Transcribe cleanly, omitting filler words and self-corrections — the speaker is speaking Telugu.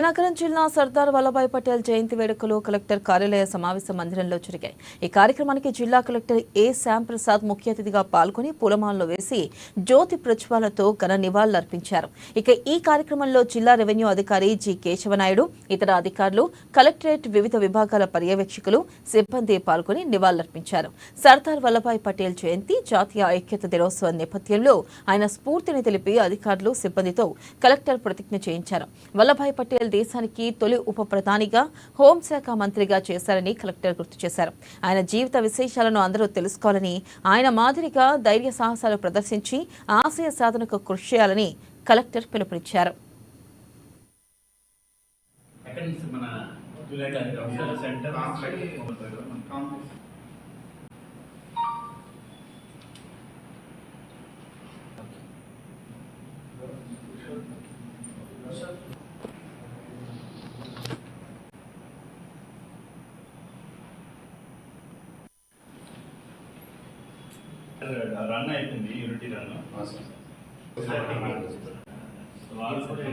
నగరం జిల్లా సర్దార్ వల్లభాయ్ పటేల్ జయంతి వేడుకలు కలెక్టర్ కార్యాలయ సమావేశ మందిరంలో జరిగాయి. ఈ కార్యక్రమానికి జిల్లా కలెక్టర్ ఏ శ్యామ్ ప్రసాద్ ముఖ్య అతిథిగా పాల్గొని పూలమాలలు వేసి జ్యోతి ప్రజ్వలతో ఘన నివాళులర్పించారు. ఇక ఈ కార్యక్రమంలో జిల్లా రెవెన్యూ అధికారి జి కేశవనాయుడు, ఇతర అధికారులు, కలెక్టరేట్ వివిధ విభాగాల పర్యవేక్షకులు, సిబ్బంది పాల్గొని నివాళులర్పించారు. సర్దార్ వల్లభాయ్ పటేల్ జయంతి జాతీయ ఐక్యత దినోత్సవం నేపథ్యంలో ఆయన స్ఫూర్తిని తెలిపి అధికారులు, సిబ్బందితో కలెక్టర్ ప్రతిజ్ఞ చేయించారు. వల్లభాయ్ పటేల్ దేశానికి తొలి ఉప ప్రధానిగా, హోంశాఖ మంత్రిగా చేశారని కలెక్టర్ గుర్తు చేశారు. ఆయన జీవిత విశేషాలను అందరూ తెలుసుకోవాలని, ఆయన మాదిరిగా ధైర్య సాహసాలు ప్రదర్శించి ఆశయ సాధనకు కృషి చేయాలని కలెక్టర్ పిలుపునిచ్చారు. రన్ అయిపోయింది, యూనిటీ రన్. వాళ్ళు కూడా